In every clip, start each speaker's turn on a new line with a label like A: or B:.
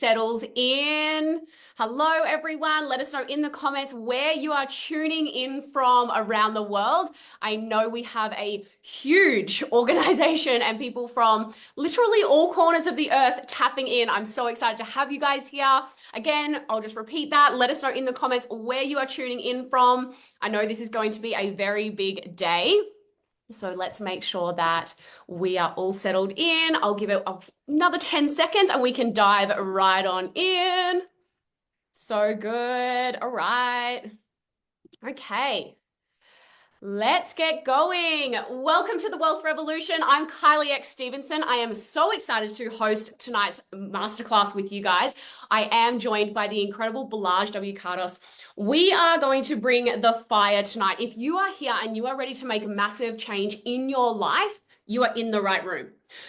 A: Settles in. Hello, everyone. Let us know in the comments where you are tuning in from around the world. I know we have a huge organization and people from literally all corners of the earth tapping in. I'm so excited to have you guys here. Again, I'll just repeat that. Let us know in the comments where you are tuning in from. I know this is going to be a very big day. So let's make sure that we are all settled in. I'll give it another 10 seconds and we can dive right on in. So good. All right. Okay. Let's get going. Welcome to the Wealth Revolution. I'm Kylie X Stevenson. I am so excited to host tonight's masterclass with you guys. I am joined by the incredible Balaj W. Cardos. We are going to bring the fire tonight. If you are here and you are ready to make massive change in your life, you are in the right room.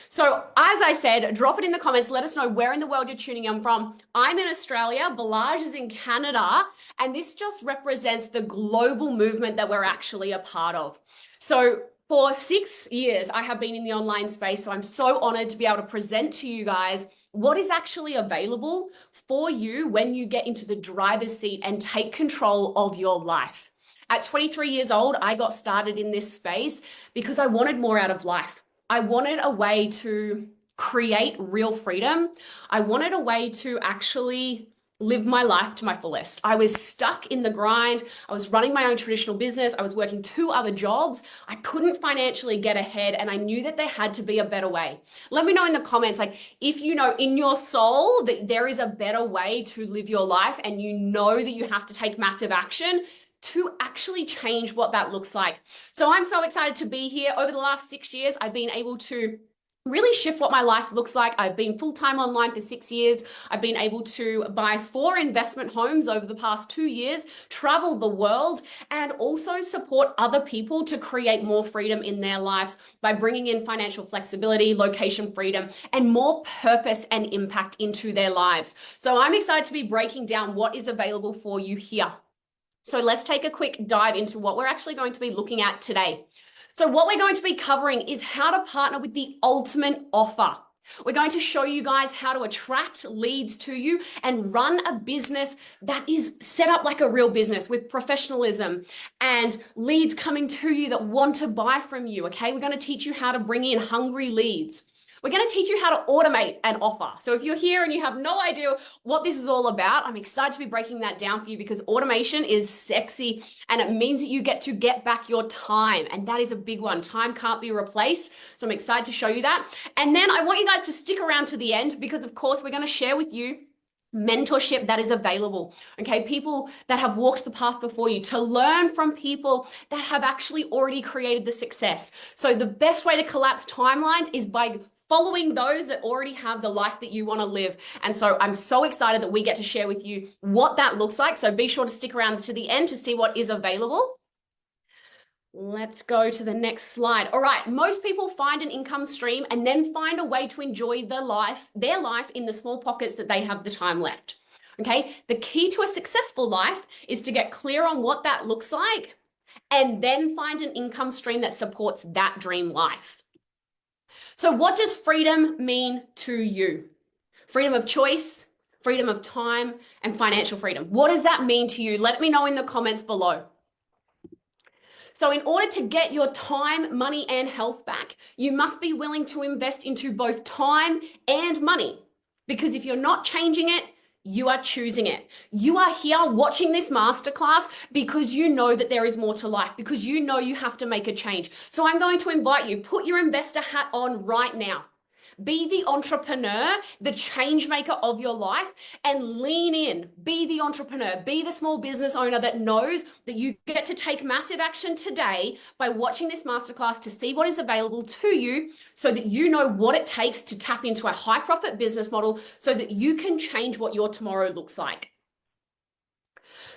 A: So as I said, drop it in the comments. Let us know where in the world you're tuning in from. I'm in Australia, Balaj is in Canada, and this just represents the global movement that we're actually a part of. So for 6 years, I have been in the online space, so I'm so honored to be able to present to you guys what is actually available for you when you get into the driver's seat and take control of your life. At 23 years old, I got started in this space because I wanted more out of life. I wanted a way to create real freedom. I wanted a way to actually live my life to my fullest. I was stuck in the grind. I was running my own traditional business. I was working 2 other jobs. I couldn't financially get ahead, and I knew that there had to be a better way. Let me know in the comments, like, if you know in your soul that there is a better way to live your life and you know that you have to take massive action to actually change what that looks like. So I'm so excited to be here. Over the last 6 years, I've been able to really shift what my life looks like. I've been full-time online for 6 years. I've been able to buy 4 investment homes over the past 2 years, travel the world, and also support other people to create more freedom in their lives by bringing in financial flexibility, location freedom, and more purpose and impact into their lives. So I'm excited to be breaking down what is available for you here. So let's take a quick dive into what we're actually going to be looking at today. So what we're going to be covering is how to partner with the ultimate offer. We're going to show you guys how to attract leads to you and run a business that is set up like a real business with professionalism and leads coming to you that want to buy from you, okay? We're going to teach you how to bring in hungry leads. We're going to teach you how to automate an offer. So if you're here and you have no idea what this is all about, I'm excited to be breaking that down for you because automation is sexy and it means that you get to get back your time. And that is a big one. Time can't be replaced. So I'm excited to show you that. And then I want you guys to stick around to the end because of course we're going to share with you mentorship that is available, okay? People that have walked the path before you, to learn from people that have actually already created the success. So the best way to collapse timelines is by following those that already have the life that you want to live. And so I'm so excited that we get to share with you what that looks like. So be sure to stick around to the end to see what is available. Let's go to the next slide. All right, most people find an income stream and then find a way to enjoy their life in the small pockets that they have the time left. Okay, the key to a successful life is to get clear on what that looks like and then find an income stream that supports that dream life. So what does freedom mean to you? Freedom of choice, freedom of time, and financial freedom. What does that mean to you? Let me know in the comments below. So in order to get your time, money, and health back, you must be willing to invest into both time and money. Because if you're not changing it, you are choosing it. You are here watching this masterclass because you know that there is more to life, because you know you have to make a change. So I'm going to invite you, put your investor hat on right now. Be the entrepreneur, the change maker of your life, and lean in. Be the entrepreneur, be the small business owner that knows that you get to take massive action today by watching this masterclass to see what is available to you so that you know what it takes to tap into a high profit business model so that you can change what your tomorrow looks like.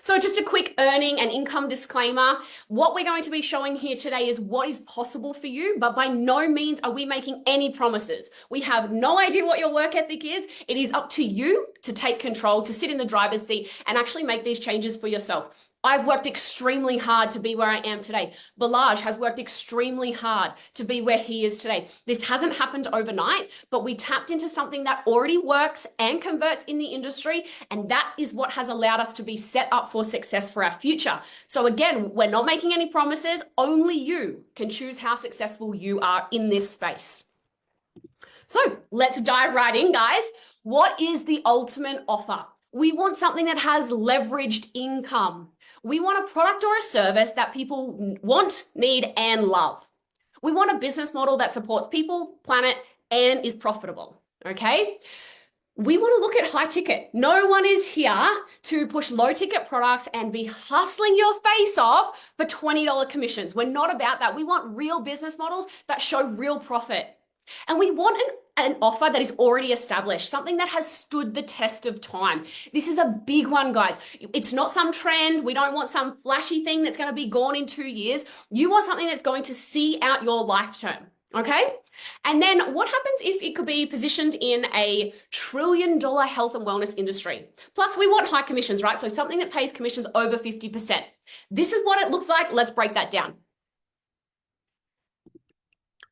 A: So just a quick earning and income disclaimer. What we're going to be showing here today is what is possible for you, but by no means are we making any promises. We have no idea what your work ethic is. It is up to you to take control, to sit in the driver's seat and actually make these changes for yourself. I've worked extremely hard to be where I am today. Balaj has worked extremely hard to be where he is today. This hasn't happened overnight, but we tapped into something that already works and converts in the industry. And that is what has allowed us to be set up for success for our future. So again, we're not making any promises. Only you can choose how successful you are in this space. So let's dive right in, guys. What is the ultimate offer? We want something that has leveraged income. We want a product or a service that people want, need, and love. We want a business model that supports people, planet, and is profitable. Okay? We want to look at high ticket. No one is here to push low ticket products and be hustling your face off for $20 commissions. We're not about that. We want real business models that show real profit. And we want an offer that is already established, something that has stood the test of time. This is a big one, guys. It's not some trend. We don't want some flashy thing that's going to be gone in 2 years. You want something that's going to see out your lifetime. Okay? And then what happens if it could be positioned in a $1 trillion health and wellness industry? Plus, we want high commissions, right? So something that pays commissions over 50%. This is what it looks like. Let's break that down.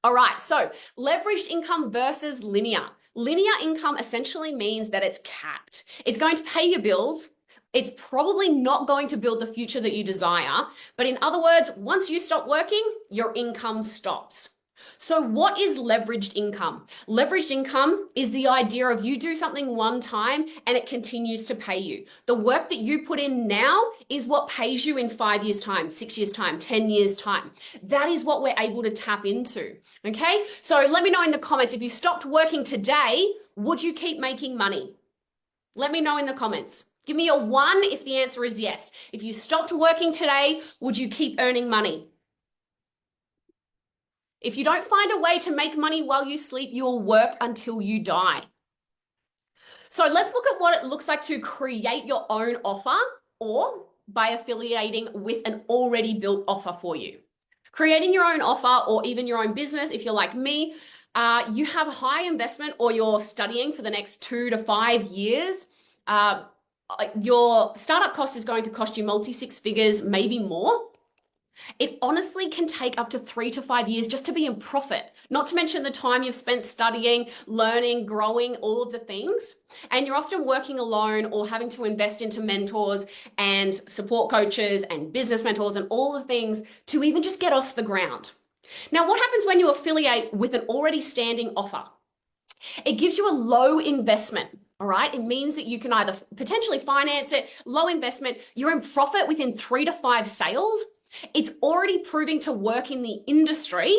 A: All right, so leveraged income versus linear. Linear income essentially means that it's capped. It's going to pay your bills. It's probably not going to build the future that you desire. But in other words, once you stop working, your income stops. So what is leveraged income? Leveraged income is the idea of you do something one time and it continues to pay you. The work that you put in now is what pays you in 5 years' time, 6 years' time, 10 years' time. That is what we're able to tap into. Okay? So let me know in the comments, if you stopped working today, would you keep making money? Let me know in the comments. Give me a 1 if the answer is yes. If you stopped working today, would you keep earning money? If you don't find a way to make money while you sleep, you'll work until you die. So let's look at what it looks like to create your own offer or by affiliating with an already built offer for you. Creating your own offer or even your own business, if you're like me, you have a high investment or you're studying for the next 2 to 5 years, your startup cost is going to cost you multi-six figures, maybe more. It honestly can take up to 3 to 5 years just to be in profit, not to mention the time you've spent studying, learning, growing, all of the things. And you're often working alone or having to invest into mentors and support coaches and business mentors and all the things to even just get off the ground. Now, what happens when you affiliate with an already standing offer? It gives you a low investment. All right. It means that you can either potentially finance it, low investment, you're in profit within 3 to 5 sales. It's already proving to work in the industry.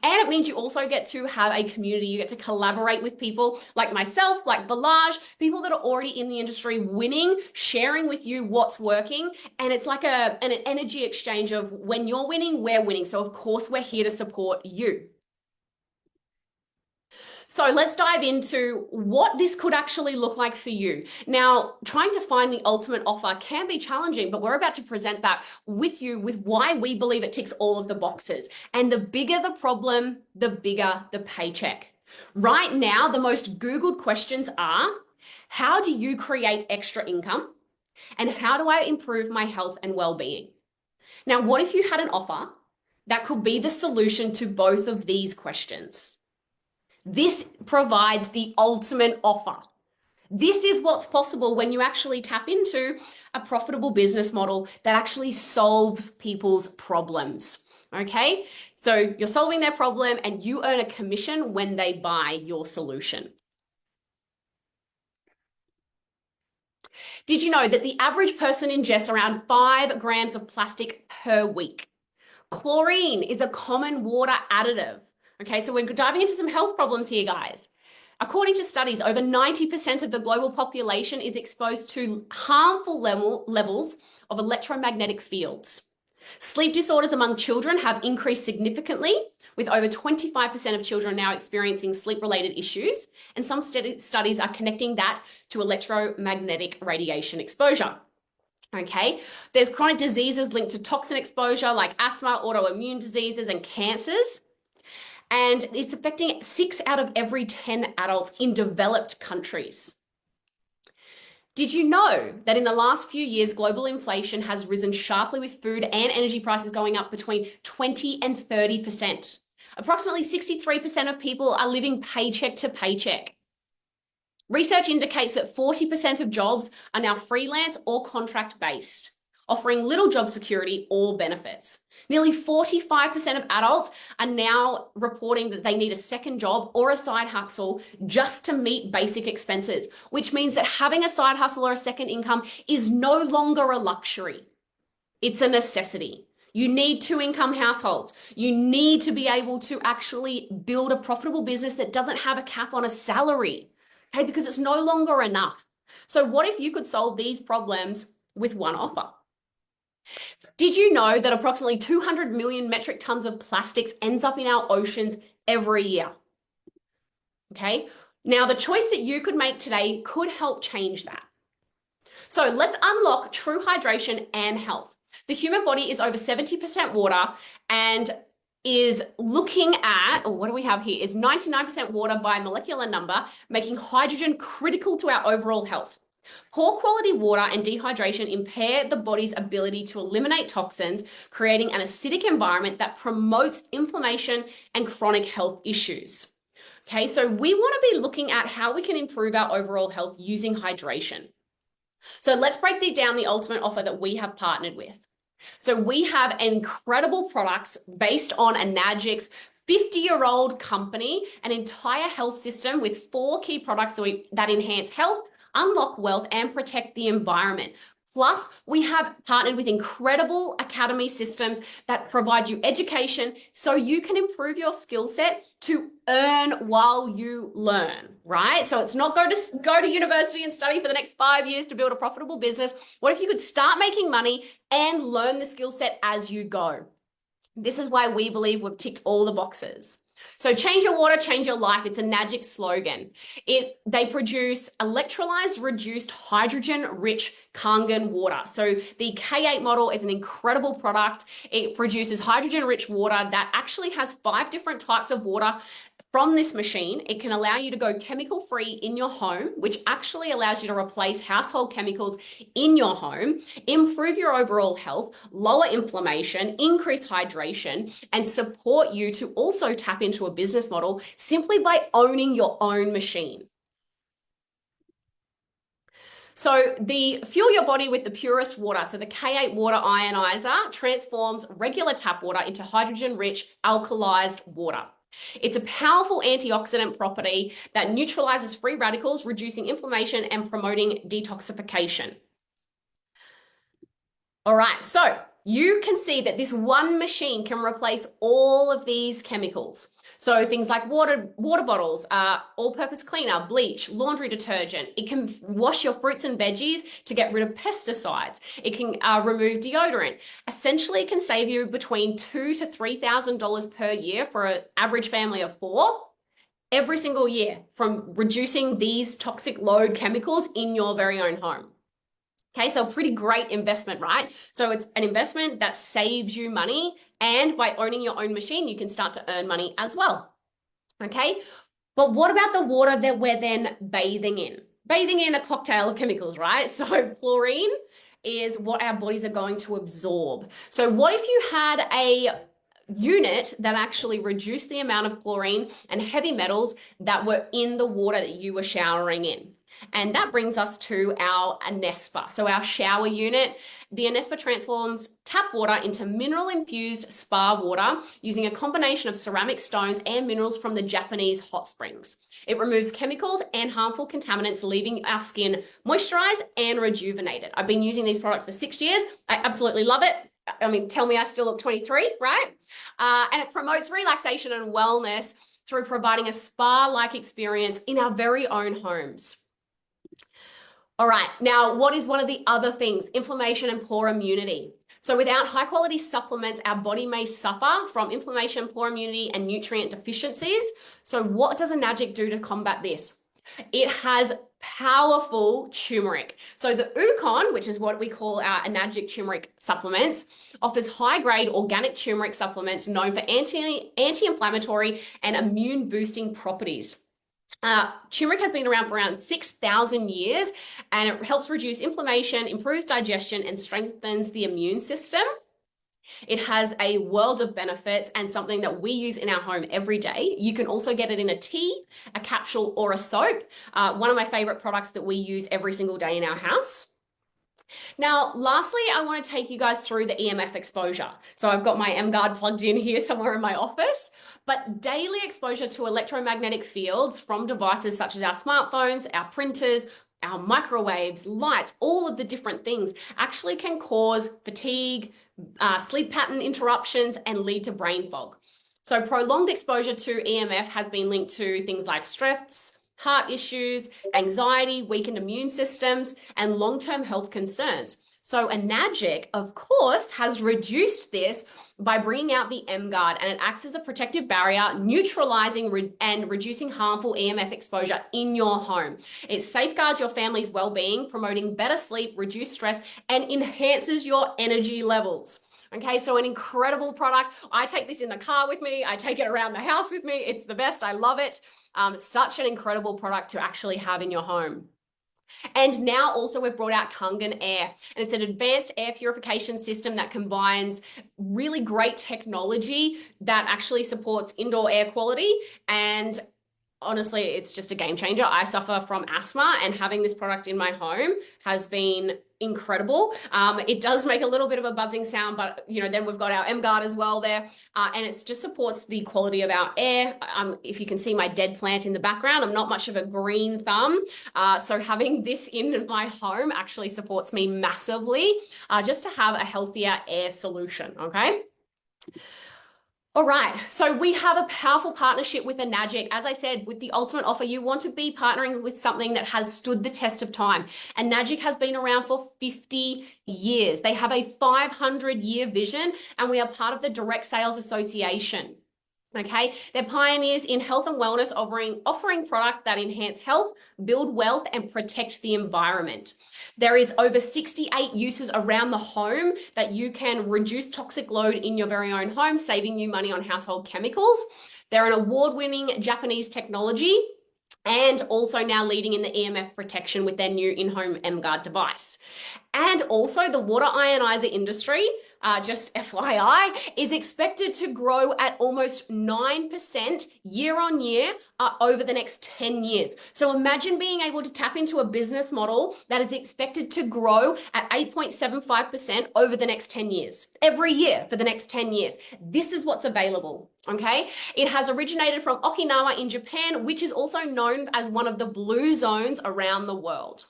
A: And it means you also get to have a community. You get to collaborate with people like myself, like Balaj, people that are already in the industry winning, sharing with you what's working. And it's like an energy exchange of when you're winning, we're winning. So of course we're here to support you. So let's dive into what this could actually look like for you. Now, trying to find the ultimate offer can be challenging, but we're about to present that with you with why we believe it ticks all of the boxes. And the bigger the problem, the bigger the paycheck. Right now, the most Googled questions are, how do you create extra income? And how do I improve my health and well-being? Now, what if you had an offer that could be the solution to both of these questions? This provides the ultimate offer. This is what's possible when you actually tap into a profitable business model that actually solves people's problems. Okay? So you're solving their problem and you earn a commission when they buy your solution. Did you know that the average person ingests around 5 grams of plastic per week? Chlorine is a common water additive. Okay, so we're diving into some health problems here, guys. According to studies, over 90% of the global population is exposed to harmful levels of electromagnetic fields. Sleep disorders among children have increased significantly, with over 25% of children now experiencing sleep-related issues, and some studies are connecting that to electromagnetic radiation exposure. Okay, there's chronic diseases linked to toxin exposure like asthma, autoimmune diseases, and cancers. And it's affecting 6 out of every 10 adults in developed countries. Did you know that in the last few years, global inflation has risen sharply with food and energy prices going up between 20 and 30%? Approximately 63% of people are living paycheck to paycheck. Research indicates that 40% of jobs are now freelance or contract based, offering little job security or benefits. Nearly 45% of adults are now reporting that they need a second job or a side hustle just to meet basic expenses, which means that having a side hustle or a second income is no longer a luxury. It's a necessity. You need two-income households. You need to be able to actually build a profitable business that doesn't have a cap on a salary, okay? Because it's no longer enough. So what if you could solve these problems with one offer? Did you know that approximately 200 million metric tons of plastics ends up in our oceans every year? Okay. Now, the choice that you could make today could help change that. So let's unlock true hydration and health. The human body is over 70% water and is looking at, or what do we have here, is 99% water by molecular number, making hydrogen critical to our overall health. Poor quality water and dehydration impair the body's ability to eliminate toxins, creating an acidic environment that promotes inflammation and chronic health issues. Okay, so we want to be looking at how we can improve our overall health using hydration. So let's break down the ultimate offer that we have partnered with. So we have incredible products based on Anagic's 50-year-old company, an entire health system with 4 key products that enhance health, unlock wealth, and protect the environment. Plus, we have partnered with incredible academy systems that provide you education so you can improve your skill set to earn while you learn, right? So it's not go to university and study for the next 5 years to build a profitable business. What if you could start making money and learn the skill set as you go? This is why we believe we've ticked all the boxes. So change your water, change your life. It's a Nagic slogan. They produce electrolyzed reduced hydrogen-rich Kangen water. So the K8 model is an incredible product. It produces hydrogen-rich water that actually has 5 different types of water. From this machine, it can allow you to go chemical-free in your home, which actually allows you to replace household chemicals in your home, improve your overall health, lower inflammation, increase hydration, and support you to also tap into a business model simply by owning your own machine. So the fuel your body with the purest water, so the K8 water ionizer transforms regular tap water into hydrogen-rich alkalized water. It's a powerful antioxidant property that neutralizes free radicals, reducing inflammation and promoting detoxification. All right, so you can see that this one machine can replace all of these chemicals. So things like water bottles, all-purpose cleaner, bleach, laundry detergent. It can wash your fruits and veggies to get rid of pesticides. It can remove deodorant. Essentially, it can save you between $2,000 to $3,000 per year for an average family of 4 every single year from reducing these toxic load chemicals in your very own home. Okay, so a pretty great investment, right? So it's an investment that saves you money, and by owning your own machine, you can start to earn money as well. Okay, but what about the water that we're then bathing in? Bathing in a cocktail of chemicals, right? So chlorine is what our bodies are going to absorb. So what if you had a unit that actually reduced the amount of chlorine and heavy metals that were in the water that you were showering in? And that brings us to our Anespa. So our shower unit, the Anespa transforms tap water into mineral-infused spa water using a combination of ceramic stones and minerals from the Japanese hot springs. It removes chemicals and harmful contaminants, leaving our skin moisturized and rejuvenated. I've been using these products for 6 years. I absolutely love it. I mean, tell me I still look 23, right? And it promotes relaxation and wellness through providing a spa-like experience in our very own homes. All right, now what is one of the other things? Inflammation and poor immunity. So without high quality supplements, our body may suffer from inflammation, poor immunity, and nutrient deficiencies. So what does Enagic do to combat this? It has powerful turmeric. So the Ukon, which is what we call our Enagic turmeric supplements, offers high-grade organic turmeric supplements known for anti-inflammatory and immune boosting properties. Turmeric has been around for around 6,000 years, and it helps reduce inflammation, improves digestion, and strengthens the immune system. It has a world of benefits and something that we use in our home every day. You can also get it in a tea, a capsule, or a soap. One of my favorite products that we use every single day in our house. Now, lastly, I want to take you guys through the EMF exposure. So I've got my M-Guard plugged in here somewhere in my office, but daily exposure to electromagnetic fields from devices such as our smartphones, our printers, our microwaves, lights, all of the different things actually can cause fatigue, sleep pattern interruptions, and lead to brain fog. So prolonged exposure to EMF has been linked to things like stress, heart issues, anxiety, weakened immune systems, and long-term health concerns. So Enagic, of course, has reduced this by bringing out the M-Guard, and it acts as a protective barrier, neutralizing and reducing harmful EMF exposure in your home. It safeguards your family's well-being, promoting better sleep, reduced stress, and enhances your energy levels. Okay, so an incredible product. I take this in the car with me. I take it around the house with me. It's the best. I love it. Such an incredible product to actually have in your home. And now also we've brought out Kangen Air, and it's an advanced air purification system that combines really great technology that actually supports indoor air quality. And honestly, it's just a game changer. I suffer from asthma, and having this product in my home has been incredible. It does make a little bit of a buzzing sound, but then we've got our M-Guard as well there, and it just supports the quality of our air. If you can see my dead plant in the background, I'm not much of a green thumb, so having this in my home actually supports me massively, just to have a healthier air solution, okay? All right, so we have a powerful partnership with Enagic. As I said, with the ultimate offer, you want to be partnering with something that has stood the test of time. Enagic has been around for 50 years. They have a 500-year vision, and we are part of the Direct Sales Association. Okay, they're pioneers in health and wellness, offering products that enhance health, build wealth, and protect the environment. There is over 68 uses around the home that you can reduce toxic load in your very own home, saving you money on household chemicals. They're an award-winning Japanese technology, and also now leading in the EMF protection with their new in-home M-Guard device. And also the water ionizer industry, just FYI, is expected to grow at almost 9% year on year over the next 10 years. So imagine being able to tap into a business model that is expected to grow at 8.75% over the next 10 years, every year for the next 10 years. This is what's available, okay? It has originated from Okinawa in Japan, which is also known as one of the blue zones around the world.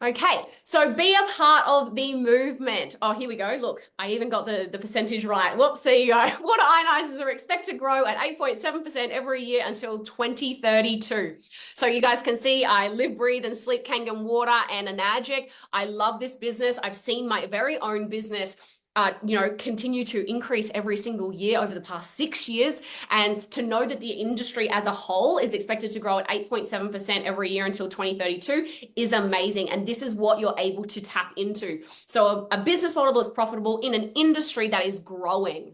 A: Okay, so be a part of the movement. Oh, here we go. Look, I even got the percentage right. Whoops, there you go. Water ionizers are expected to grow at 8.7% every year until 2032. So you guys can see I live, breathe, and sleep Kangen water and Enagic. I love this business. I've seen my very own business continue to increase every single year over the past 6 years. And to know that the industry as a whole is expected to grow at 8.7% every year until 2032 is amazing. And this is what you're able to tap into. So a business model that's profitable in an industry that is growing.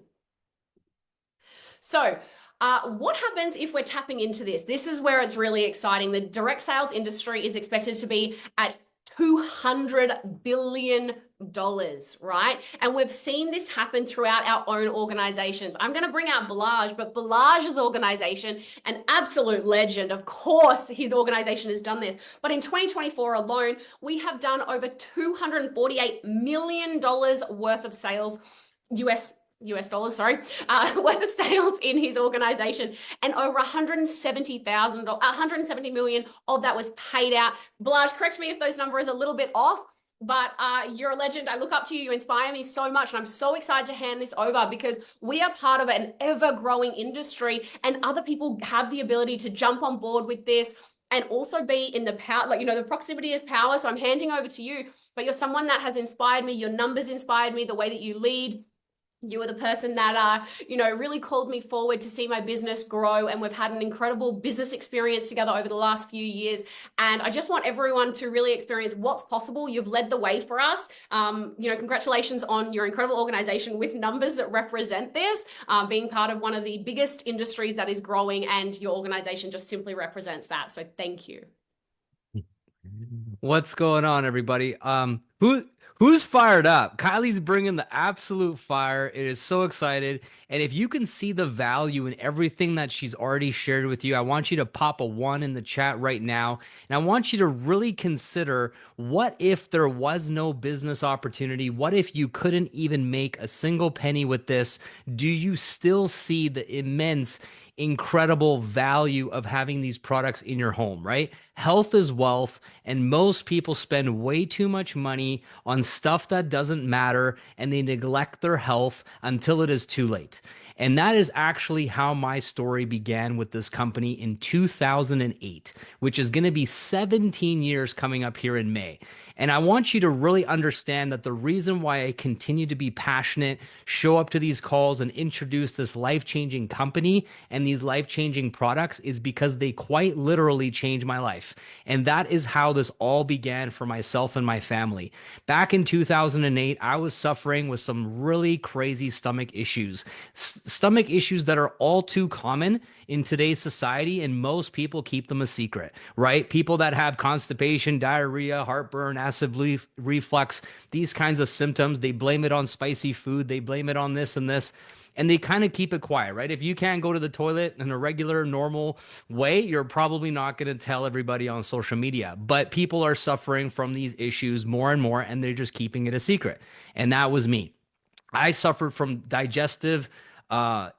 A: So what happens if we're tapping into this? This is where it's really exciting. The direct sales industry is expected to be at $200 billion, right? And we've seen this happen throughout our own organizations. I'm going to bring out Balaj, but Balaj's organization, an absolute legend. Of course, his organization has done this. But in 2024 alone, we have done over $248 million worth of sales, US dollars, worth of sales in his organization, and over 170 million of that was paid out. Balaj, correct me if those numbers are a little bit off, but you're a legend. I look up to you. You inspire me so much, and I'm so excited to hand this over because we are part of an ever-growing industry, and other people have the ability to jump on board with this and also be in the power, the proximity is power. So I'm handing over to you, but you're someone that has inspired me. Your numbers inspired me, the way that you lead. You were the person that, really called me forward to see my business grow. And we've had an incredible business experience together over the last few years. And I just want everyone to really experience what's possible. You've led the way for us. Congratulations on your incredible organization with numbers that represent this, being part of one of the biggest industries that is growing. And your organization just simply represents that. So thank you.
B: What's going on, everybody? Who's fired up? Kylie's bringing the absolute fire. It is so excited. And if you can see the value in everything that she's already shared with you, I want you to pop a one in the chat right now. And I want you to really consider, what if there was no business opportunity? What if you couldn't even make a single penny with this? Do you still see the immense, incredible value of having these products in your home, right? Health is wealth, and most people spend way too much money on stuff that doesn't matter, and they neglect their health until it is too late. And that is actually how my story began with this company in 2008, which is going to be 17 years coming up here in May. And I want you to really understand that the reason why I continue to be passionate, show up to these calls, and introduce this life changing company and these life changing products is because they quite literally changed my life. And that is how this all began for myself and my family. Back in 2008, I was suffering with some really crazy stomach issues, stomach issues that are all too common in today's society, and most people keep them a secret, right? People that have constipation, diarrhea, heartburn, acid reflux, these kinds of symptoms, they blame it on spicy food, they blame it on this and this, and they kind of keep it quiet, right? If you can't go to the toilet in a regular, normal way, you're probably not going to tell everybody on social media. But people are suffering from these issues more and more, and they're just keeping it a secret. And that was me. I suffered from digestive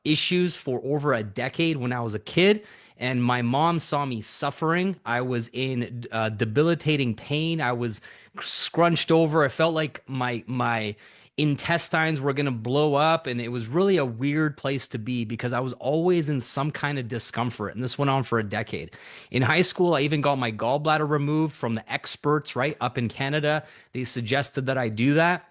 B: issues for over a decade when I was a kid, and my mom saw me suffering. I was in debilitating pain. I was scrunched over. I felt like my intestines were going to blow up, and it was really a weird place to be because I was always in some kind of discomfort, and this went on for a decade. In high school, I even got my gallbladder removed from the experts right up in Canada. They suggested that I do that.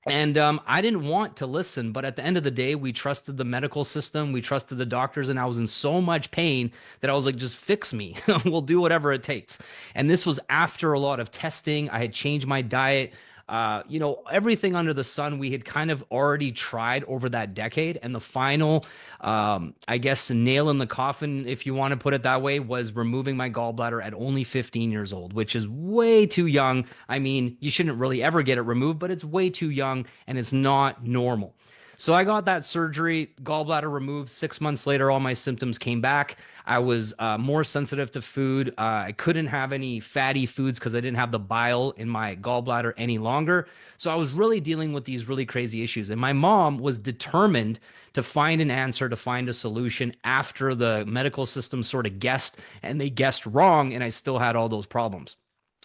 B: And I didn't want to listen, but at the end of the day, we trusted the medical system, we trusted the doctors, and I was in so much pain that I was like, just fix me. We'll do whatever it takes. And this was after a lot of testing. I had changed my diet. Everything under the sun we had kind of already tried over that decade. And the final, I guess, nail in the coffin, if you want to put it that way, was removing my gallbladder at only 15 years old, which is way too young. I mean, you shouldn't really ever get it removed, but it's way too young and it's not normal. So I got that surgery, gallbladder removed. 6 months later, all my symptoms came back. I was more sensitive to food. I couldn't have any fatty foods because I didn't have the bile in my gallbladder any longer. So I was really dealing with these really crazy issues. And my mom was determined to find an answer, to find a solution after the medical system sort of guessed, and they guessed wrong, and I still had all those problems.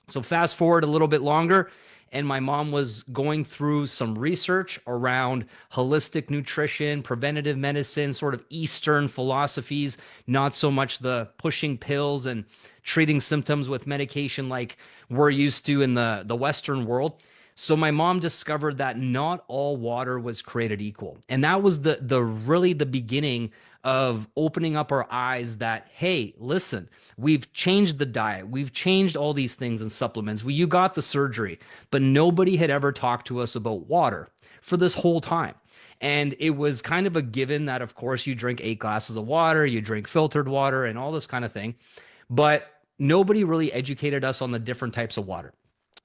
B: So fast forward a little bit longer, and my mom was going through some research around holistic nutrition, preventative medicine, sort of Eastern philosophies, not so much the pushing pills and treating symptoms with medication like we're used to in the Western world. So my mom discovered that not all water was created equal. And that was the really the beginning of opening up our eyes that, hey, listen, we've changed the diet. We've changed all these things and supplements. You got the surgery, but nobody had ever talked to us about water for this whole time. And it was kind of a given that, of course, you drink 8 glasses of water, you drink filtered water and all this kind of thing. But nobody really educated us on the different types of water.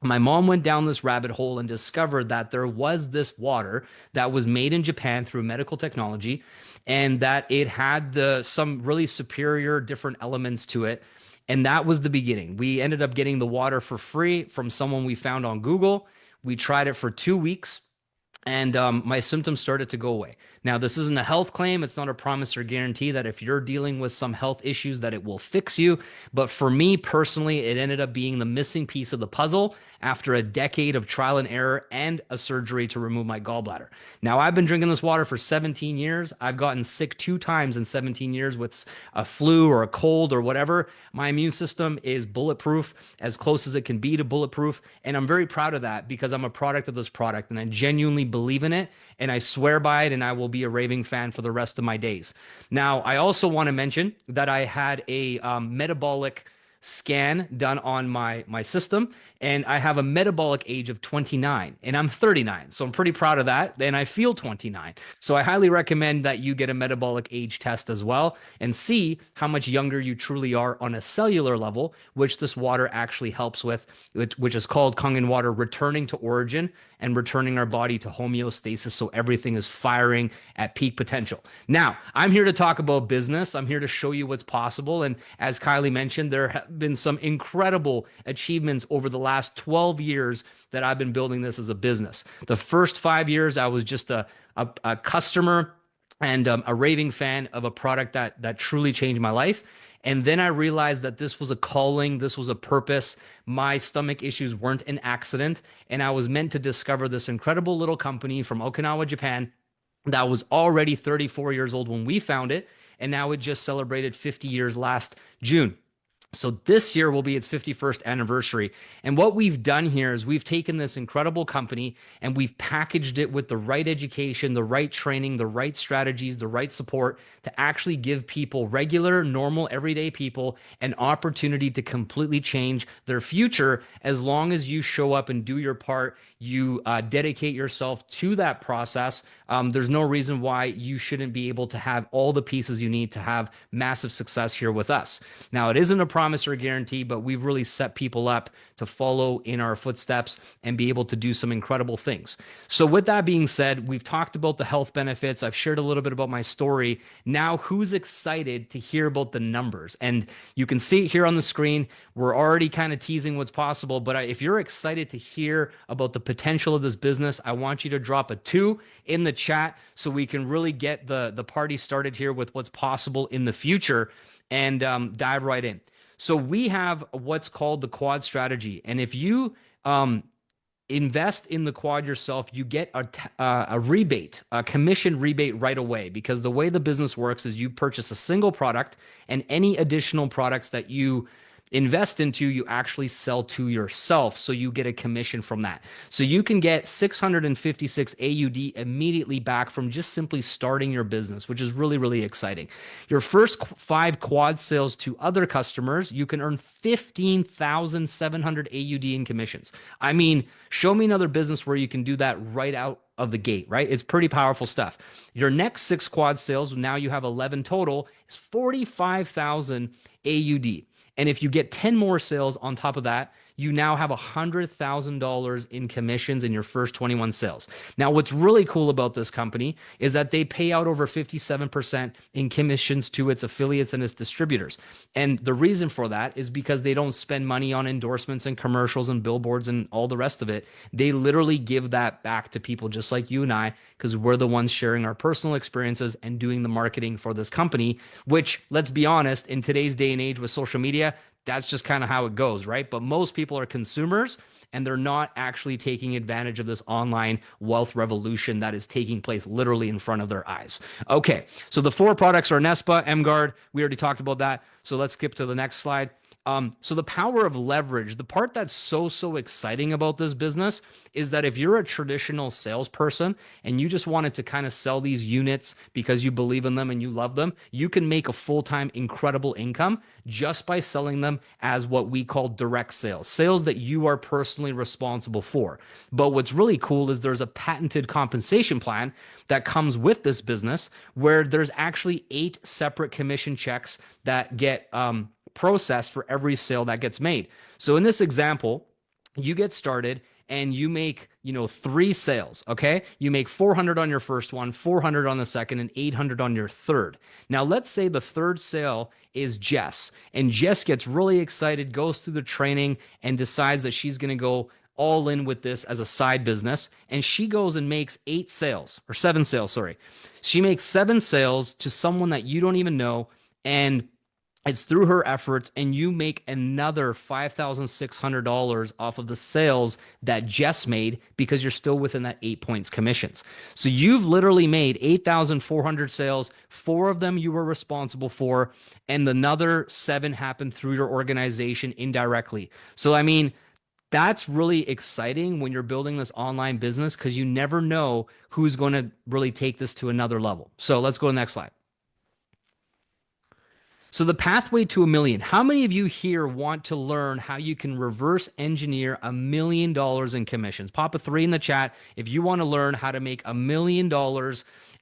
B: My mom went down this rabbit hole and discovered that there was this water that was made in Japan through medical technology, and that it had some really superior different elements to it. And that was the beginning. We ended up getting the water for free from someone we found on Google. We tried it for 2 weeks, and my symptoms started to go away. Now, this isn't a health claim. It's not a promise or guarantee that if you're dealing with some health issues that it will fix you. But for me personally, it ended up being the missing piece of the puzzle. after a decade of trial and error and a surgery to remove my gallbladder. Now, I've been drinking this water for 17 years. I've gotten sick 2 times in 17 years with a flu or a cold or whatever. My immune system is bulletproof, as close as it can be to bulletproof. And I'm very proud of that because I'm a product of this product and I genuinely believe in it and I swear by it and I will be a raving fan for the rest of my days. Now, I also want to mention that I had a metabolic scan done on my system, and I have a metabolic age of 29 and I'm 39, so I'm pretty proud of that, and I feel 29. So I highly recommend that you get a metabolic age test as well and see how much younger you truly are on a cellular level, which this water actually helps with, which is called Kangen water returning to origin and returning our body to homeostasis so everything is firing at peak potential. Now, I'm here to talk about business. I'm here to show you what's possible. And as Kylie mentioned, there have been some incredible achievements over the last 12 years that I've been building this as a business. The first 5 years, I was just a customer and a raving fan of a product that truly changed my life. And then I realized that this was a calling, this was a purpose. My stomach issues weren't an accident. And I was meant to discover this incredible little company from Okinawa, Japan, that was already 34 years old when we found it. And now it just celebrated 50 years last June. So this year will be its 51st anniversary. And what we've done here is we've taken this incredible company and we've packaged it with the right education, the right training, the right strategies, the right support to actually give people, regular, normal, everyday people, an opportunity to completely change their future as long as you show up and do your part. You dedicate yourself to that process. There's no reason why you shouldn't be able to have all the pieces you need to have massive success here with us. Now, it isn't a promise or a guarantee, but we've really set people up to follow in our footsteps and be able to do some incredible things. So with that being said, we've talked about the health benefits. I've shared a little bit about my story. Now, who's excited to hear about the numbers? And you can see it here on the screen. We're already kind of teasing what's possible, but if you're excited to hear about the potential of this business, I want you to drop a 2 in the chat so we can really get the party started here with what's possible in the future and dive right in. So we have what's called the quad strategy. And if you invest in the quad yourself, you get a rebate, a commission rebate right away, because the way the business works is you purchase a single product and any additional products that you invest into, you actually sell to yourself. So you get a commission from that. So you can get 656 AUD immediately back from just simply starting your business, which is really, really exciting. Your first 5 quad sales to other customers, you can earn 15,700 AUD in commissions. I mean, show me another business where you can do that right out of the gate, right? It's pretty powerful stuff. Your next 6 quad sales, now you have 11 total, is 45,000 AUD. And if you get 10 more sales on top of that, you now have $100,000 in commissions in your first 21 sales. Now, what's really cool about this company is that they pay out over 57% in commissions to its affiliates and its distributors. And the reason for that is because they don't spend money on endorsements and commercials and billboards and all the rest of it. They literally give that back to people just like you and I, because we're the ones sharing our personal experiences and doing the marketing for this company, which, let's be honest, in today's day and age with social media, that's just kind of how it goes, right? But most people are consumers and they're not actually taking advantage of this online wealth revolution that is taking place literally in front of their eyes. Okay, so the 4 products are Nespa, MGuard. We already talked about that. So let's skip to the next slide. So the power of leverage, the part that's so exciting about this business is that if you're a traditional salesperson and you just wanted to kind of sell these units because you believe in them and you love them, you can make a full-time incredible income just by selling them as what we call direct sales, sales that you are personally responsible for. But what's really cool is there's a patented compensation plan that comes with this business where there's actually 8 separate commission checks that get process for every sale that gets made. So in this example, you get started and you make, 3 sales, okay? You make 400 on your first one, 400 on the second, and 800 on your third. Now, let's say the third sale is Jess, and Jess gets really excited, goes through the training, and decides that she's going to go all in with this as a side business, and she goes and makes 7 sales, sorry. She makes 7 sales to someone that you don't even know, and It's through her efforts, and you make another $5,600 off of the sales that Jess made because you're still within that 8 points commissions. So you've literally made 8,400 sales. Four of them you were responsible for, and another seven happened through your organization indirectly. So, I mean, that's really exciting when you're building this online business because you never know who's going to really take this to another level. So let's go to the next slide. So, the pathway to a million. How many of you here want to learn how you can reverse engineer $1 million in commissions? Pop a three in the chat if you want to learn how to make $1 million.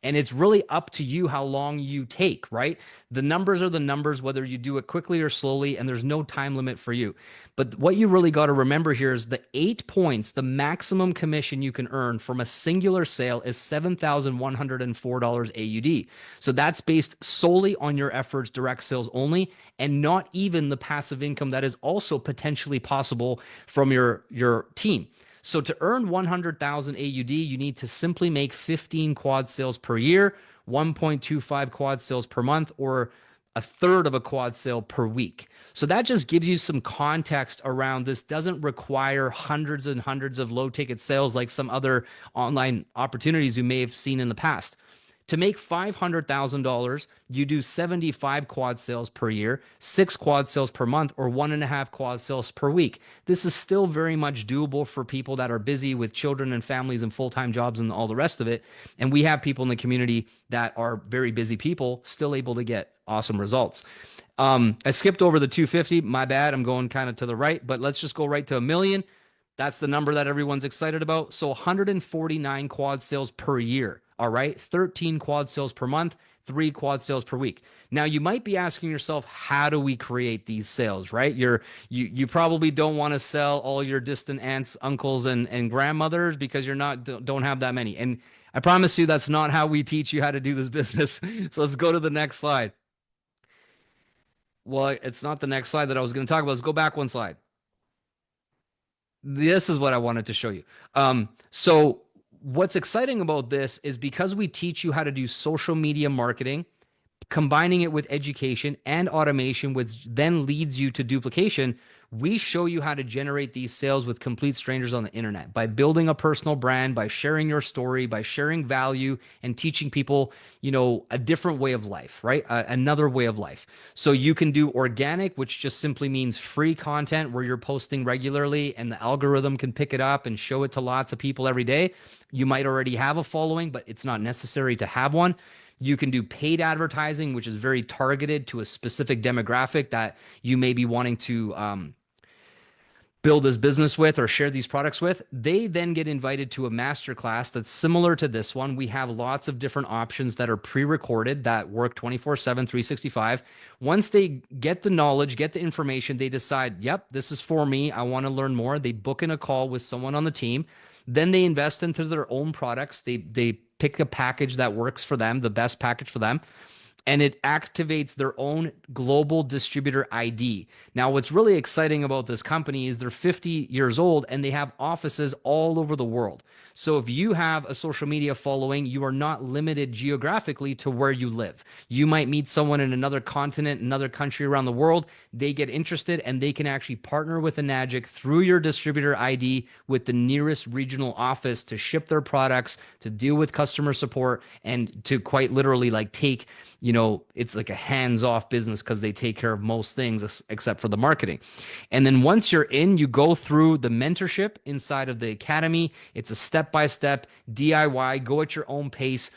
B: And it's really up to you how long you take, right? The numbers are the numbers, whether you do it quickly or slowly, and there's no time limit for you. But what you really got to remember here is the 8 points, the maximum commission you can earn from a singular sale is $7,104 AUD. So that's based solely on your efforts, direct sales only, and not even the passive income that is also potentially possible from your team. So to earn 100,000 AUD, you need to simply make 15 quad sales per year, 1.25 quad sales per month, or a third of a quad sale per week. So that just gives you some context around this. Doesn't require hundreds and hundreds of low ticket sales like some other online opportunities you may have seen in the past. To make $500,000, you do 75 quad sales per year, 6 quad sales per month, or 1.5 quad sales per week. This is still very much doable for people that are busy with children and families and full-time jobs and all the rest of it. And we have people in the community that are very busy people still able to get awesome results. I skipped over the 250. My bad. I'm going kind of to the right, but let's just go right to a million. That's the number that everyone's excited about. So 149 quad sales per year. All right. 13 quad sales per month, 3 quad sales per week. Now you might be asking yourself, how do we create these sales, right? You probably don't want to sell all your distant aunts, uncles, and grandmothers because you're not don't have that many. And I promise you that's not how we teach you how to do this business. So let's go to the next slide. Well, it's not the next slide that I was going to talk about. Let's go back one slide. This is what I wanted to show you. So what's exciting about this is because we teach you how to do social media marketing, combining it with education and automation, which then leads you to duplication. We show you how to generate these sales with complete strangers on the internet by building a personal brand, by sharing your story, by sharing value and teaching people, a different way of life, right? Another way of life. So you can do organic, which just simply means free content where you're posting regularly and the algorithm can pick it up and show it to lots of people every day. You might already have a following, but it's not necessary to have one. You can do paid advertising, which is very targeted to a specific demographic that you may be wanting to build this business with or share these products with. They then get invited to a masterclass that's similar to this one. We have lots of different options that are pre-recorded that work 24/7, 365. Once they get the knowledge, get the information, they decide, yep, this is for me. I want to learn more. They book in a call with someone on the team. Then they invest into their own products. They pick a package that works for them, the best package for them, and it activates their own global distributor ID. Now, what's really exciting about this company is they're 50 years old and they have offices all over the world. So if you have a social media following, you are not limited geographically to where you live. You might meet someone in another continent, another country around the world. They get interested and they can actually partner with Enagic through your distributor ID with the nearest regional office to ship their products, to deal with customer support, and to quite literally like take, it's like a hands-off business because they take care of most things except for the marketing. And then once you're in, you go through the mentorship inside of the academy. It's a step-by-step DIY, go at your own pace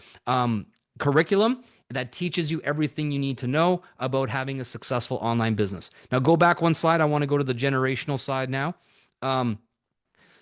B: curriculum that teaches you everything you need to know about having a successful online business. Now go back one slide. I want to go to the generational side now.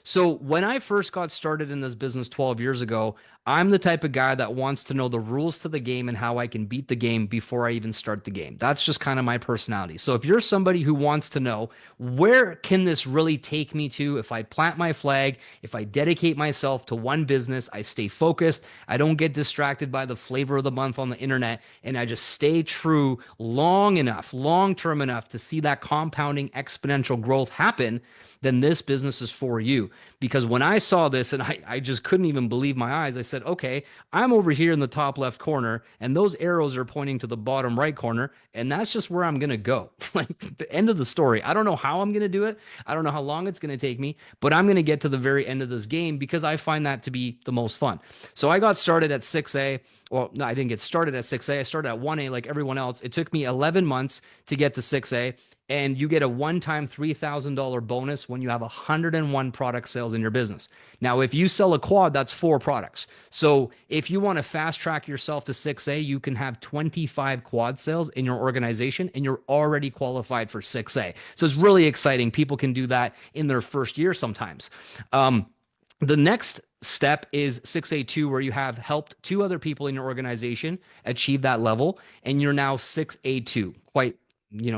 B: So when I first got started in this business 12 years ago, I'm the type of guy that wants to know the rules to the game and how I can beat the game before I even start the game. That's just kind of my personality. So if you're somebody who wants to know where can this really take me to if I plant my flag, if I dedicate myself to one business, I stay focused, I don't get distracted by the flavor of the month on the internet, and I just stay true long term enough to see that compounding exponential growth happen, then this business is for you. because when I saw this and I just couldn't even believe my eyes, I said, okay, I'm over here in the top left corner and those arrows are pointing to the bottom right corner. And that's just where I'm going to go. Like the end of the story. I don't know how I'm going to do it. I don't know how long it's going to take me, but I'm going to get to the very end of this game because I find that to be the most fun. So I got started at 6A. Well, no, I didn't get started at 6A. I started at 1A like everyone else. It took me 11 months to get to 6A. And you get a one-time $3,000 bonus when you have 101 product sales in your business. Now, if you sell a quad, that's 4 products. So if you want to fast track yourself to 6A, you can have 25 quad sales in your organization and you're already qualified for 6A. So it's really exciting. People can do that in their first year sometimes. The next step is 6A2, where you have helped 2 other people in your organization achieve that level, and you're now 6A2. Quite,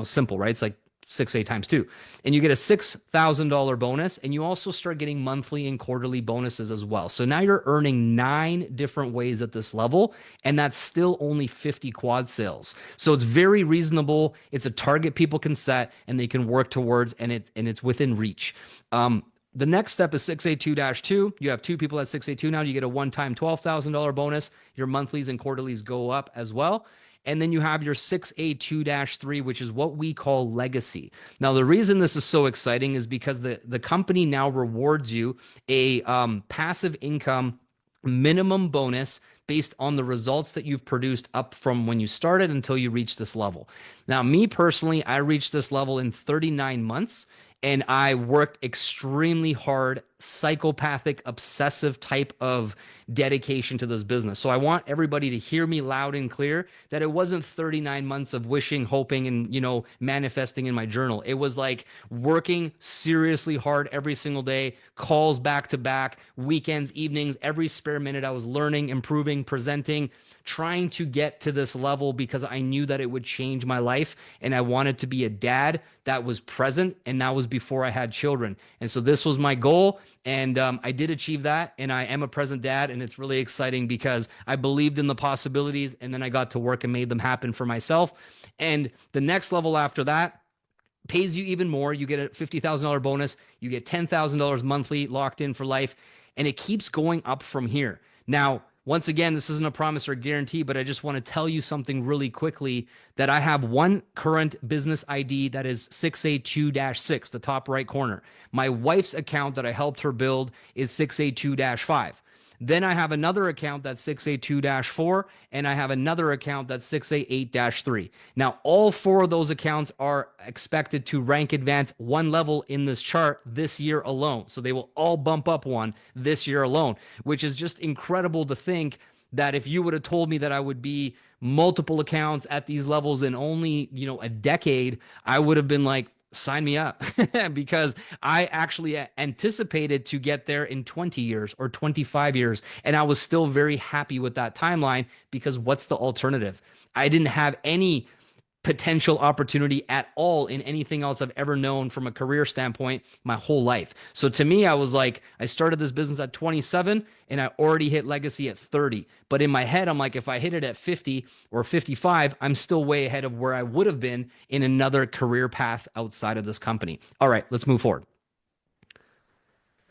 B: simple, right? It's like 6A times 2. And you get a $6,000 bonus, and you also start getting monthly and quarterly bonuses as well. So now you're earning 9 different ways at this level, and that's still only 50 quad sales. So it's very reasonable. It's a target people can set and they can work towards, and it's within reach. The next step is 6A2-2. You have 2 people at 6A2 now. You get a one-time $12,000 bonus. Your monthlies and quarterlies go up as well. And then you have your 6A2-3, which is what we call legacy. Now, the reason this is so exciting is because the company now rewards you a passive income minimum bonus based on the results that you've produced up from when you started until you reach this level. Now, me personally, I reached this level in 39 months. And I worked extremely hard, psychopathic, obsessive type of dedication to this business. So I want everybody to hear me loud and clear that it wasn't 39 months of wishing, hoping, and, manifesting in my journal. It was like working seriously hard every single day, calls back to back, weekends, evenings, every spare minute I was learning, improving, presenting, trying to get to this level because I knew that it would change my life. And I wanted to be a dad that was present, and that was before I had children. And so this was my goal, and I did achieve that, and I am a present dad, and it's really exciting because I believed in the possibilities, and then I got to work and made them happen for myself. And the next level after that pays you even more. You get a $50,000 bonus, you get $10,000 monthly locked in for life, and it keeps going up from here. Now, once again, this isn't a promise or guarantee, but I just want to tell you something really quickly, that I have one current business ID that is 6A2-6, the top right corner. My wife's account that I helped her build is 6A2-5. Then I have another account that's 6A2-4, and I have another account that's 6A8-3. Now, all 4 of those accounts are expected to rank advance 1 level in this chart this year alone. So they will all bump up 1 this year alone, which is just incredible to think that if you would have told me that I would be multiple accounts at these levels in only, a decade, I would have been like, sign me up, because I actually anticipated to get there in 20 years or 25 years. And I was still very happy with that timeline, because what's the alternative? I didn't have any potential opportunity at all in anything else I've ever known from a career standpoint my whole life. So to me, I was like, I started this business at 27 and I already hit legacy at 30. But in my head, I'm like, if I hit it at 50 or 55, I'm still way ahead of where I would have been in another career path outside of this company. All right, let's move forward.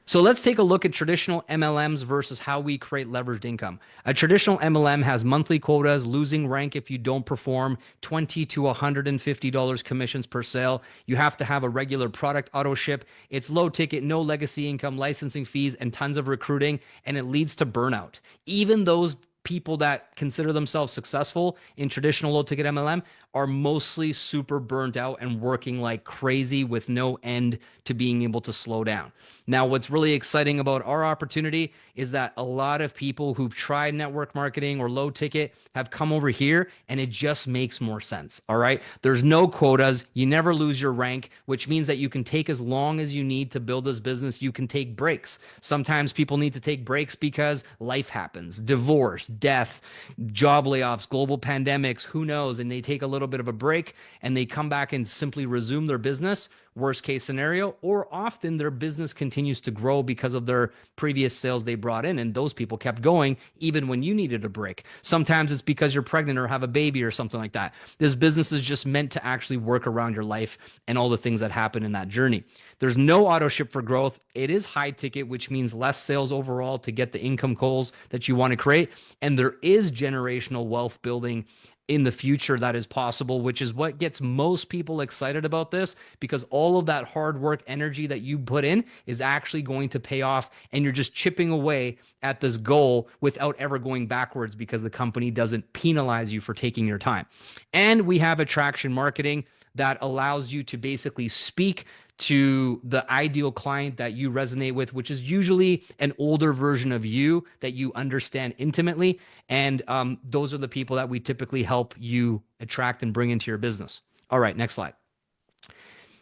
B: So let's take a look at traditional MLMs versus how we create leveraged income. A traditional MLM has monthly quotas, losing rank if you don't perform, $20 to $150 commissions per sale. You have to have a regular product auto ship. It's low ticket, no legacy income, licensing fees, and tons of recruiting, and it leads to burnout. Even those people that consider themselves successful in traditional low ticket MLM are mostly super burnt out and working like crazy with no end to being able to slow down. Now, what's really exciting about our opportunity is that a lot of people who've tried network marketing or low ticket have come over here, and it just makes more sense. All right. There's no quotas. You never lose your rank, which means that you can take as long as you need to build this business. You can take breaks. Sometimes people need to take breaks because life happens, divorce, death, job layoffs, global pandemics, who knows? And they take a little bit of a break and they come back and simply resume their business. worst case scenario, or often their business continues to grow because of their previous sales they brought in, and those people kept going even when you needed a break. Sometimes it's because you're pregnant or have a baby or something like that. This business is just meant to actually work around your life and all the things that happen in that journey. There's no auto ship for growth. It is high ticket, which means less sales overall to get the income goals that you want to create. And there is generational wealth building in the future that is possible, which is what gets most people excited about this, because all of that hard work energy that you put in is actually going to pay off, and you're just chipping away at this goal without ever going backwards because the company doesn't penalize you for taking your time. And we have attraction marketing that allows you to basically speak to the ideal client that you resonate with, which is usually an older version of you that you understand intimately. And those are the people that we typically help you attract and bring into your business. All right, next slide.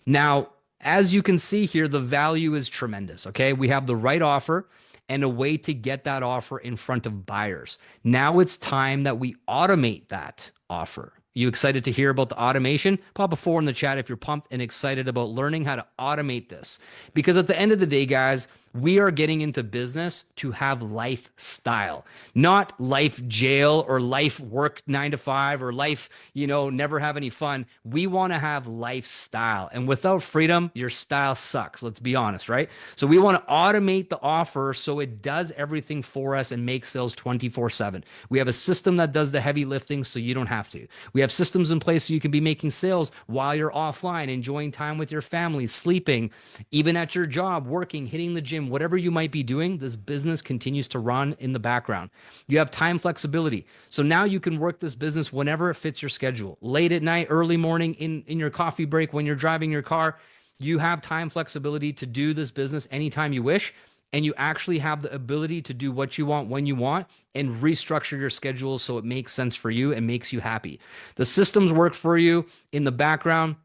B: Now, as you can see here, the value is tremendous. Okay, we have the right offer and a way to get that offer in front of buyers. Now it's time that we automate that offer. You excited to hear about the automation? Pop a 4 in the chat if you're pumped and excited about learning how to automate this. Because at the end of the day, guys, we are getting into business to have lifestyle, not life jail or life work 9 to 5 or life, never have any fun. We want to have lifestyle. And without freedom, your style sucks. Let's be honest, right? So we want to automate the offer so it does everything for us and makes sales 24/7. We have a system that does the heavy lifting so you don't have to. We have systems in place so you can be making sales while you're offline, enjoying time with your family, sleeping, even at your job, working, hitting the gym, whatever you might be doing, this business continues to run in the background. You have time flexibility. So now you can work this business whenever it fits your schedule. Late at night, early morning, in your coffee break, when you're driving your car, you have time flexibility to do this business anytime you wish. And you actually have the ability to do what you want when you want and restructure your schedule so it makes sense for you and makes you happy. The systems work for you in the background.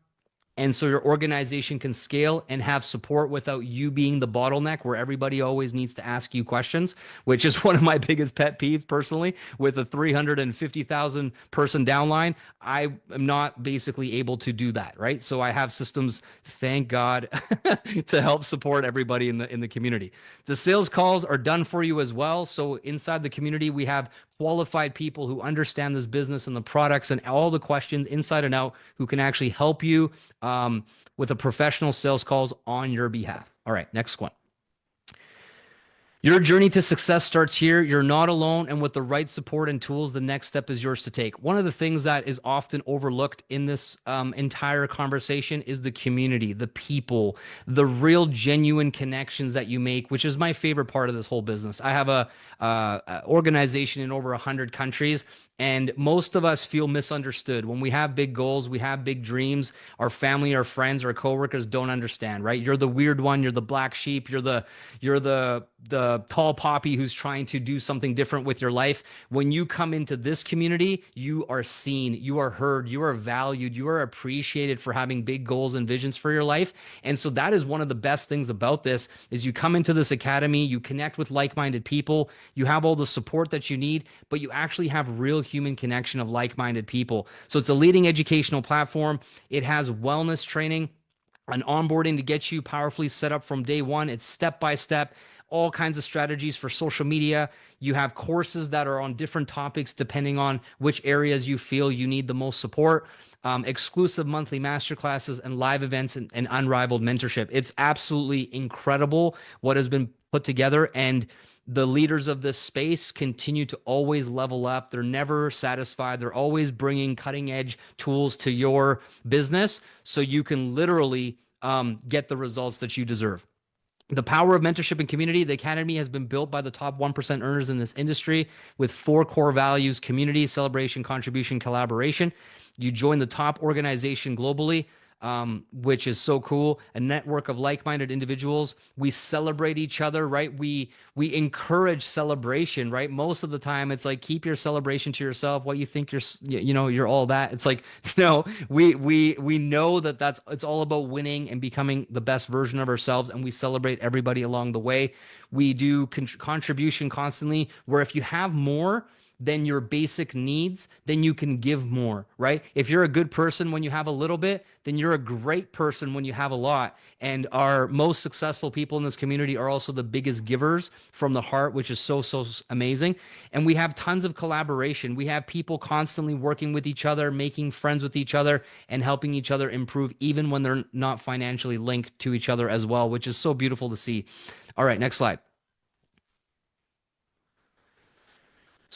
B: And so your organization can scale and have support without you being the bottleneck where everybody always needs to ask you questions, which is one of my biggest pet peeves personally. With a 350,000 person downline, I am not basically able to do that, right? So I have systems, thank God, to help support everybody in the community. The sales calls are done for you as well. So inside the community, we have qualified people who understand this business and the products and all the questions inside and out, who can actually help you with a professional sales calls on your behalf. All right, next one. Your journey to success starts here. You're not alone. And with the right support and tools, the next step is yours to take. One of the things that is often overlooked in this entire conversation is the community, the people, the real genuine connections that you make, which is my favorite part of this whole business. I have a organization in over 100 countries. And most of us feel misunderstood. When we have big goals, we have big dreams, our family, our friends, our coworkers don't understand, right? You're the weird one, you're the black sheep, you're the tall poppy who's trying to do something different with your life. When you come into this community, you are seen, you are heard, you are valued, you are appreciated for having big goals and visions for your life. And so that is one of the best things about this is you come into this academy, you connect with like-minded people, you have all the support that you need, but you actually have real human connection of like-minded people. So it's a leading educational platform. It has wellness training and onboarding to get you powerfully set up from day one. It's step by step, all kinds of strategies for social media. You have courses that are on different topics depending on which areas you feel you need the most support. Exclusive monthly masterclasses and live events and unrivaled mentorship. It's absolutely incredible what has been put together, and the leaders of this space continue to always level up. They're never satisfied. They're always bringing cutting edge tools to your business so you can literally get the results that you deserve. The power of mentorship and community. The Academy has been built by the top 1% earners in this industry with 4 core values: community, celebration, contribution, collaboration. You join the top organization globally, which is so cool. A network of like-minded individuals. We celebrate each other, right? We encourage celebration, right? Most of the time, it's like, keep your celebration to yourself. What you think you're all that. It's like, no, we know that it's all about winning and becoming the best version of ourselves, and we celebrate everybody along the way. We do contribution constantly, where if you have more, than your basic needs, then you can give more, right? If you're a good person when you have a little bit, then you're a great person when you have a lot. And our most successful people in this community are also the biggest givers from the heart, which is so, so amazing. And we have tons of collaboration. We have people constantly working with each other, making friends with each other, and helping each other improve, even when they're not financially linked to each other as well, which is so beautiful to see. All right, next slide.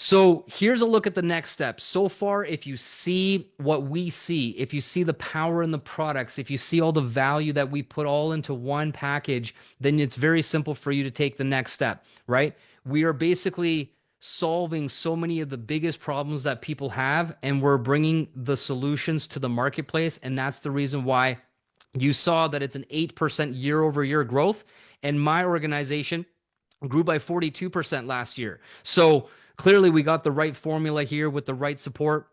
B: So here's a look at the next step. So far, if you see what we see, if you see the power in the products, if you see all the value that we put all into one package, then it's very simple for you to take the next step, right? We are basically solving so many of the biggest problems that people have, and we're bringing the solutions to the marketplace. And that's the reason why you saw that it's an 8% year over year growth. And my organization grew by 42% last year. So clearly we got the right formula here with the right support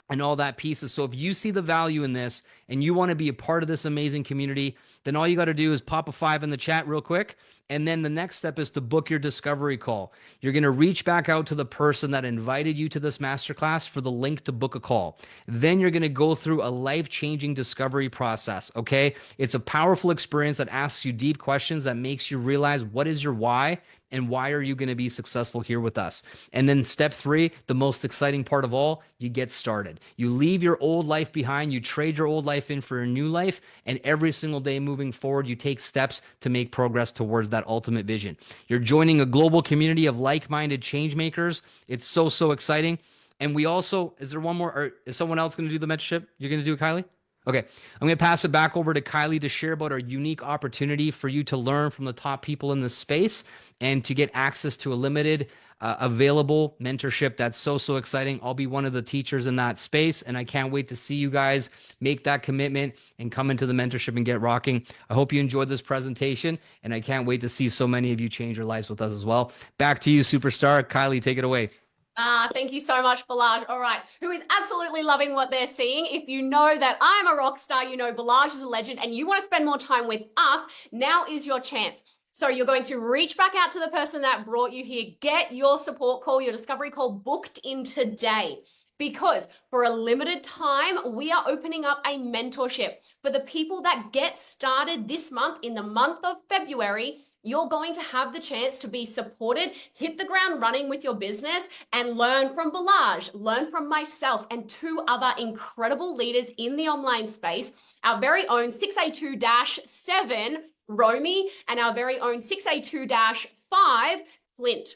B: and all that pieces. So if you see the value in this and you want to be a part of this amazing community, then all you got to do is pop a 5 in the chat real quick. And then the next step is to book your discovery call. You're going to reach back out to the person that invited you to this masterclass for the link to book a call. Then you're going to go through a life-changing discovery process, okay? It's a powerful experience that asks you deep questions that makes you realize what is your why and why are you going to be successful here with us. And then step 3, the most exciting part of all, you get started. You leave your old life behind, you trade your old life in for a new life, and every single day moving forward, you take steps to make progress towards that ultimate vision. You're joining a global community of like-minded change makers. It's so, so exciting. And we also, is there one more, or is someone else going to do the mentorship? You're going to do it, Kylie? Okay, I'm going to pass it back over to Kylie to share about our unique opportunity for you to learn from the top people in this space and to get access to a limited available mentorship. That's so, so exciting. I'll be one of the teachers in that space, and I can't wait to see you guys make that commitment and come into the mentorship and get rocking. I hope you enjoyed this presentation, and I can't wait to see so many of you change your lives with us as well. Back to you, superstar. Kylie, take it away.
A: Thank you so much, Balaj. All right. Who is absolutely loving what they're seeing. If you know that I'm a rock star, you know Balaj is a legend, and you want to spend more time with us, now is your chance. So you're going to reach back out to the person that brought you here, get your support call, your discovery call booked in today. Because for a limited time, we are opening up a mentorship for the people that get started this month, in the month of February. You're going to have the chance to be supported, hit the ground running with your business, and learn from Balaj, learn from myself and 2 other incredible leaders in the online space, our very own 6A2-7, Romy, and our very own 6A2-5, Flint.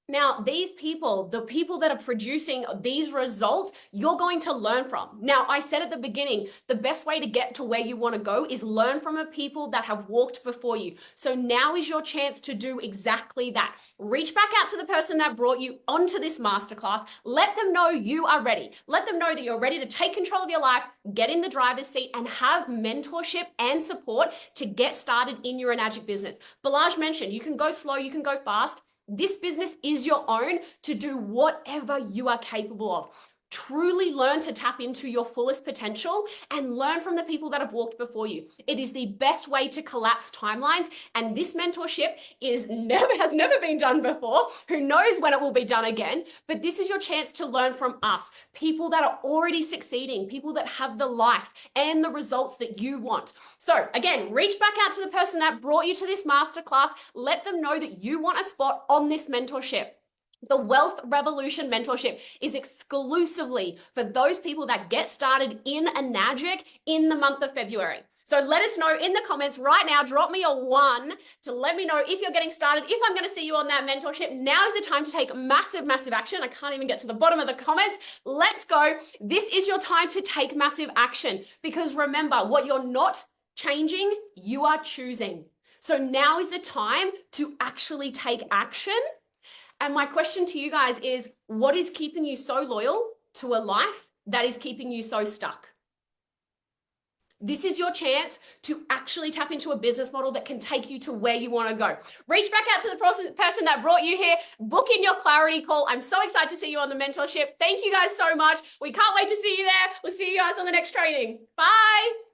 A: Now, these people, the people that are producing these results, you're going to learn from. Now, I said at the beginning, the best way to get to where you want to go is learn from the people that have walked before you. So now is your chance to do exactly that. Reach back out to the person that brought you onto this masterclass. Let them know you are ready. Let them know that you're ready to take control of your life, get in the driver's seat, and have mentorship and support to get started in your Enagic business. Balaj mentioned you can go slow, you can go fast. This business is your own to do whatever you are capable of. Truly learn to tap into your fullest potential and learn from the people that have walked before you. It is the best way to collapse timelines, and this mentorship has never been done before. Who knows when it will be done again, but this is your chance to learn from us, people that are already succeeding, people that have the life and the results that you want. So again, reach back out to the person that brought you to this masterclass. Let them know that you want a spot on this mentorship. The Wealth Revolution mentorship is exclusively for those people that get started in Enagic in the month of February. So let us know in the comments right now. Drop me a 1 to let me know if you're getting started, if I'm going to see you on that mentorship. Now is the time to take massive, massive action. I can't even get to the bottom of the comments. Let's go. This is your time to take massive action, because remember, what you're not changing, you are choosing. So now is the time to actually take action. And my question to you guys is, what is keeping you so loyal to a life that is keeping you so stuck? This is your chance to actually tap into a business model that can take you to where you want to go. Reach back out to the person that brought you here. Book in your clarity call. I'm so excited to see you on the mentorship. Thank you guys so much. We can't wait to see you there. We'll see you guys on the next training. Bye.